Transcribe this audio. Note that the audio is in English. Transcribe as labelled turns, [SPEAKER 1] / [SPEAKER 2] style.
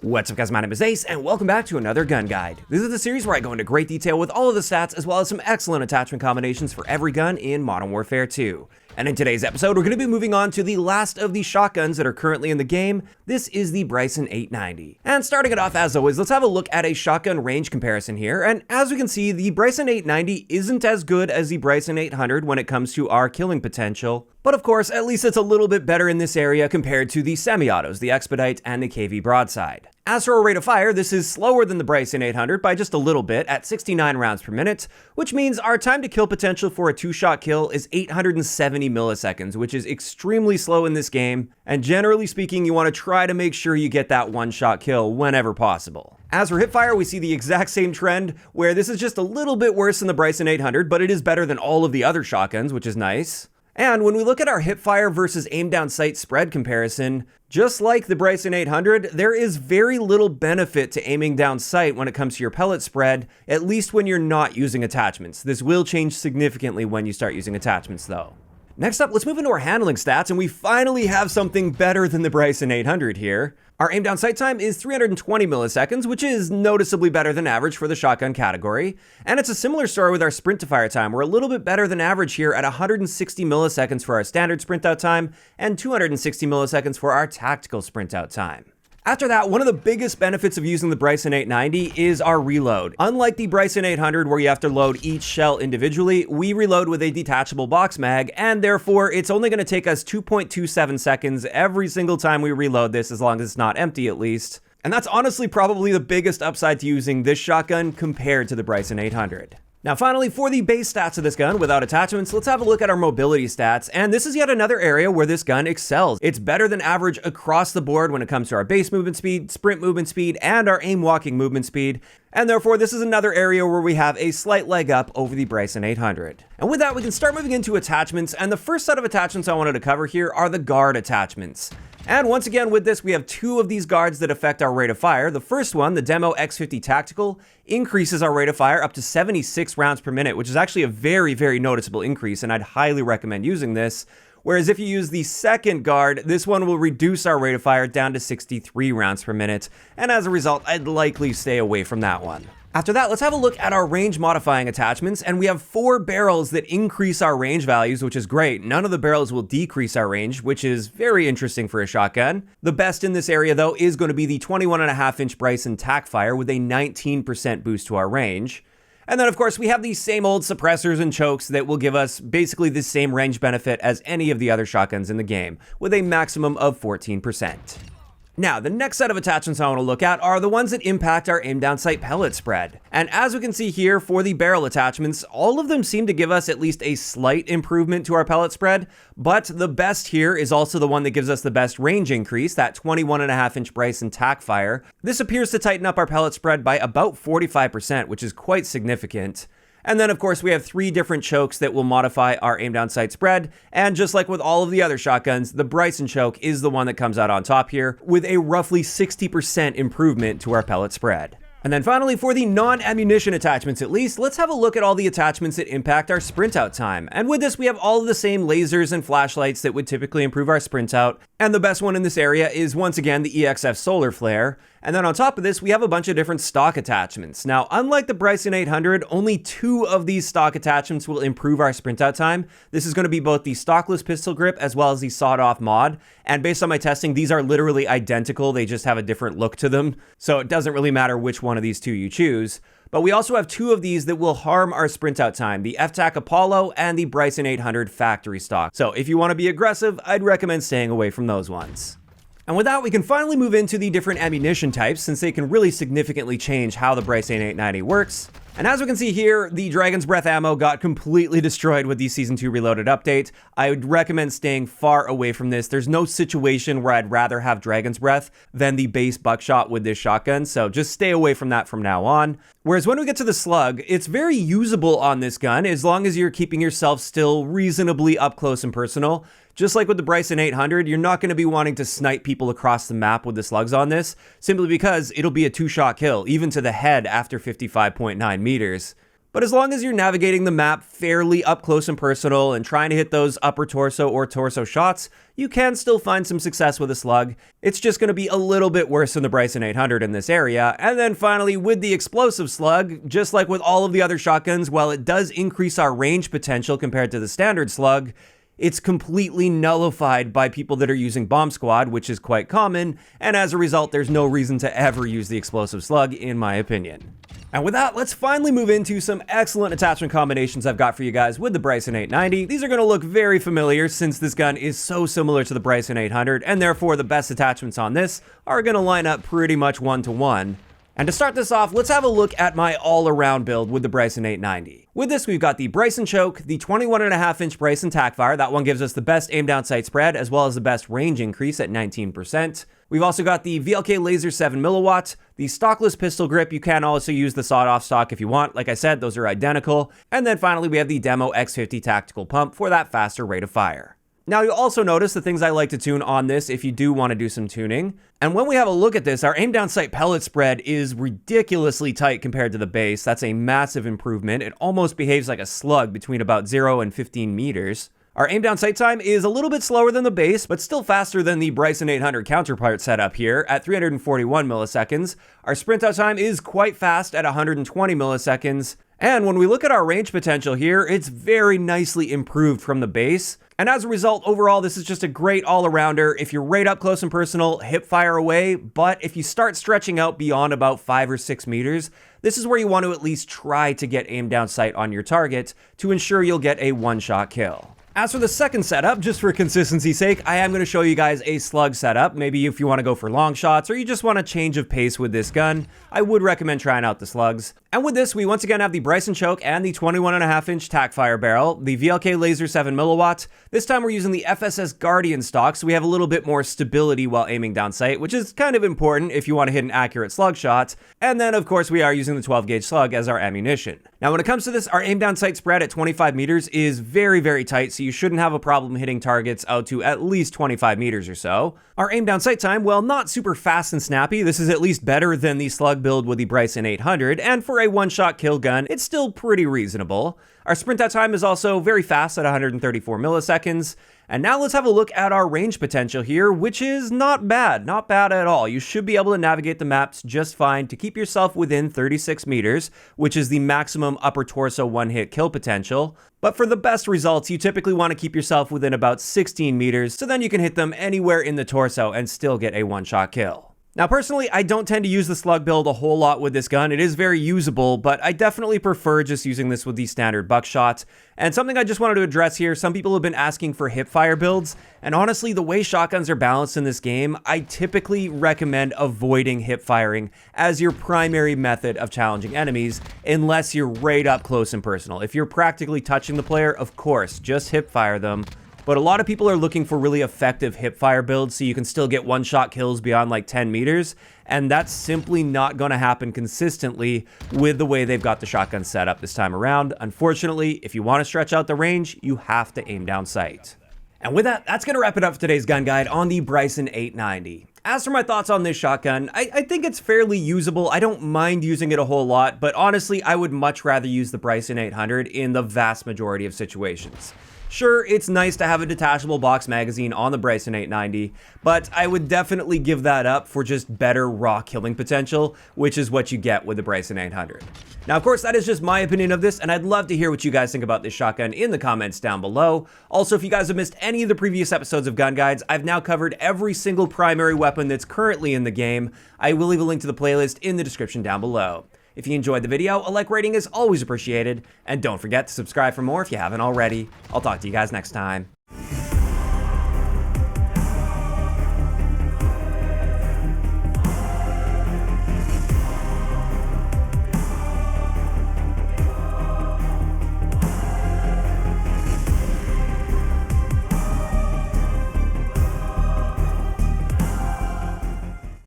[SPEAKER 1] What's up guys, my name is Ace, and welcome back to another gun guide. This is the series where I go into great detail with all of the stats, as well as some excellent attachment combinations for every gun in Modern Warfare 2. And in today's episode, we're going to be moving on to the last of the shotguns that are currently in the game. This is the Bryson 890. And starting it off as always, let's have a look at a shotgun range comparison here. And as we can see, the Bryson 890 isn't as good as the Bryson 800 when it comes to our killing potential. But of course, at least it's a little bit better in this area compared to the semi-autos, the Expedite, and the KV Broadside. As for our rate of fire, this is slower than the Bryson 800 by just a little bit at 69 rounds per minute, which means our time to kill potential for a 2-shot kill is 870 milliseconds, which is extremely slow in this game, and generally speaking, you want to try to make sure you get that 1-shot kill whenever possible. As for hipfire, we see the exact same trend, where this is just a little bit worse than the Bryson 800, but it is better than all of the other shotguns, which is nice. And when we look at our hipfire versus aim down sight spread comparison, just like the Bryson 800, there is very little benefit to aiming down sight when it comes to your pellet spread, at least when you're not using attachments. This will change significantly when you start using attachments though. Next up, let's move into our handling stats, and we finally have something better than the Bryson 800 here. Our aim down sight time is 320 milliseconds, which is noticeably better than average for the shotgun category. And it's a similar story with our sprint to fire time. We're a little bit better than average here at 160 milliseconds for our standard sprint out time and 260 milliseconds for our tactical sprint out time. After that, one of the biggest benefits of using the Bryson 890 is our reload. Unlike the Bryson 800 where you have to load each shell individually, we reload with a detachable box mag, and therefore it's only going to take us 2.27 seconds every single time we reload this, as long as it's not empty at least. And that's honestly probably the biggest upside to using this shotgun compared to the Bryson 800. Now finally, for the base stats of this gun without attachments, let's have a look at our mobility stats, and this is yet another area where this gun excels. It's better than average across the board when it comes to our base movement speed, sprint movement speed, and our aim walking movement speed, and therefore this is another area where we have a slight leg up over the Bryson 800. And with that, we can start moving into attachments, and the first set of attachments I wanted to cover here are the guard attachments. And once again with this, we have two of these guards that affect our rate of fire. The first one, the Demo X50 Tactical, increases our rate of fire up to 76 rounds per minute, which is actually a very, very noticeable increase, and I'd highly recommend using this. Whereas if you use the second guard, this one will reduce our rate of fire down to 63 rounds per minute, and as a result, I'd likely stay away from that one. After that, let's have a look at our range modifying attachments, and we have 4 barrels that increase our range values, which is great. None of the barrels will decrease our range, which is very interesting for a shotgun. The best in this area though is going to be the 21.5-inch Bryson Tacfire with a 19% boost to our range. And then of course we have these same old suppressors and chokes that will give us basically the same range benefit as any of the other shotguns in the game, with a maximum of 14%. Now, the next set of attachments I want to look at are the ones that impact our aim down sight pellet spread. And as we can see here for the barrel attachments, all of them seem to give us at least a slight improvement to our pellet spread, but the best here is also the one that gives us the best range increase, that 21.5-inch Bryson Tacfire. This appears to tighten up our pellet spread by about 45%, which is quite significant. And then of course we have 3 different chokes that will modify our aim down sight spread, and just like with all of the other shotguns, the Bryson choke is the one that comes out on top here with a roughly 60% improvement to our pellet spread. And then finally, for the non-ammunition attachments at least, let's have a look at all the attachments that impact our sprint out time. And with this, we have all of the same lasers and flashlights that would typically improve our sprint out. And the best one in this area is once again the EXF Solar Flare. And then on top of this, we have a bunch of different stock attachments. Now, unlike the Bryson 800, only 2 of these stock attachments will improve our sprint out time. This is going to be both the stockless pistol grip as well as the sawed-off mod. And based on my testing, these are literally identical. They just have a different look to them. So it doesn't really matter which one of these 2 you choose. But we also have 2 of these that will harm our sprint out time, the FTAC Apollo and the Bryson 800 factory stock. So if you want to be aggressive, I'd recommend staying away from those ones. And with that, we can finally move into the different ammunition types, since they can really significantly change how the Bryson 890 works. And as we can see here, the Dragon's Breath ammo got completely destroyed with the Season 2 Reloaded update. I would recommend staying far away from this. There's no situation where I'd rather have Dragon's Breath than the base buckshot with this shotgun, so just stay away from that from now on. Whereas when we get to the Slug, it's very usable on this gun as long as you're keeping yourself still reasonably up close and personal. Just like with the Bryson 800, you're not going to be wanting to snipe people across the map with the slugs on this, simply because it'll be a 2-shot kill, even to the head after 55.9 meters. But as long as you're navigating the map fairly up close and personal and trying to hit those upper torso or torso shots, you can still find some success with a slug. It's just going to be a little bit worse than the Bryson 800 in this area. And then finally, with the explosive slug, just like with all of the other shotguns, while it does increase our range potential compared to the standard slug, it's completely nullified by people that are using Bomb Squad, which is quite common, and as a result, there's no reason to ever use the explosive slug, in my opinion. And with that, let's finally move into some excellent attachment combinations I've got for you guys with the Bryson 890. These are going to look very familiar since this gun is so similar to the Bryson 800, and therefore the best attachments on this are going to line up pretty much one-to-one. And to start this off, let's have a look at my all-around build with the Bryson 890. With this, we've got the Bryson choke, the 21.5-inch Bryson tackfire. That one gives us the best aim down sight spread, as well as the best range increase at 19%. We've also got the VLK Laser 7mW, the stockless pistol grip. You can also use the sawed-off stock if you want. Like I said, those are identical. And then finally, we have the Demo X50 tactical pump for that faster rate of fire. Now, you'll also notice the things I like to tune on this if you do want to do some tuning. And when we have a look at this, our aim down sight pellet spread is ridiculously tight compared to the base. That's a massive improvement. It almost behaves like a slug between about 0 and 15 meters. Our aim down sight time is a little bit slower than the base, but still faster than the Bryson 800 counterpart setup here at 341 milliseconds. Our sprint out time is quite fast at 120 milliseconds. And when we look at our range potential here, it's very nicely improved from the base. And as a result, overall, this is just a great all-arounder. If you're right up close and personal, hip fire away. But if you start stretching out beyond about 5 or 6 meters, this is where you want to at least try to get aim down sight on your target to ensure you'll get a one-shot kill. As for the second setup, just for consistency's sake, I am going to show you guys a slug setup. Maybe if you want to go for long shots or you just want a change of pace with this gun, I would recommend trying out the slugs. And with this, we once again have the Bryson choke and the 21.5-inch tackfire barrel, the VLK Laser 7mW. This time we're using the FSS Guardian stock, so we have a little bit more stability while aiming down sight, which is kind of important if you want to hit an accurate slug shot. And then, of course, we are using the 12-gauge slug as our ammunition. Now, when it comes to this, our aim down sight spread at 25 meters is very, very tight, so you shouldn't have a problem hitting targets out to at least 25 meters or so. Our aim down sight time, well, not super fast and snappy. This is at least better than the Slug Build with the Bryson 800, and for a one-shot kill gun, it's still pretty reasonable. Our sprint out time is also very fast at 134 milliseconds. And now let's have a look at our range potential here, which is not bad at all. You should be able to navigate the maps just fine to keep yourself within 36 meters, which is the maximum upper torso one-hit kill potential. But for the best results, you typically want to keep yourself within about 16 meters, so then you can hit them anywhere in the torso and still get a one-shot kill. Now, personally, I don't tend to use the Slug Build a whole lot with this gun. It is very usable, but I definitely prefer just using this with the standard buckshot. And something I just wanted to address here, some people have been asking for hipfire builds, and honestly, the way shotguns are balanced in this game, I typically recommend avoiding hip firing as your primary method of challenging enemies, unless you're right up close and personal. If you're practically touching the player, of course, just hip fire them. But a lot of people are looking for really effective hipfire builds so you can still get one-shot kills beyond like 10 meters, and that's simply not going to happen consistently with the way they've got the shotgun set up this time around. Unfortunately, if you want to stretch out the range, you have to aim down sight. And with that, that's going to wrap it up for today's gun guide on the Bryson 890. As for my thoughts on this shotgun, I think it's fairly usable. I don't mind using it a whole lot, but honestly, I would much rather use the Bryson 800 in the vast majority of situations. Sure, it's nice to have a detachable box magazine on the Bryson 890, but I would definitely give that up for just better raw killing potential, which is what you get with the Bryson 800. Now, of course, that is just my opinion of this, and I'd love to hear what you guys think about this shotgun in the comments down below. Also, if you guys have missed any of the previous episodes of Gun Guides, I've now covered every single primary weapon that's currently in the game. I will leave a link to the playlist in the description down below. If you enjoyed the video, a like rating is always appreciated, and don't forget to subscribe for more if you haven't already. I'll talk to you guys next time.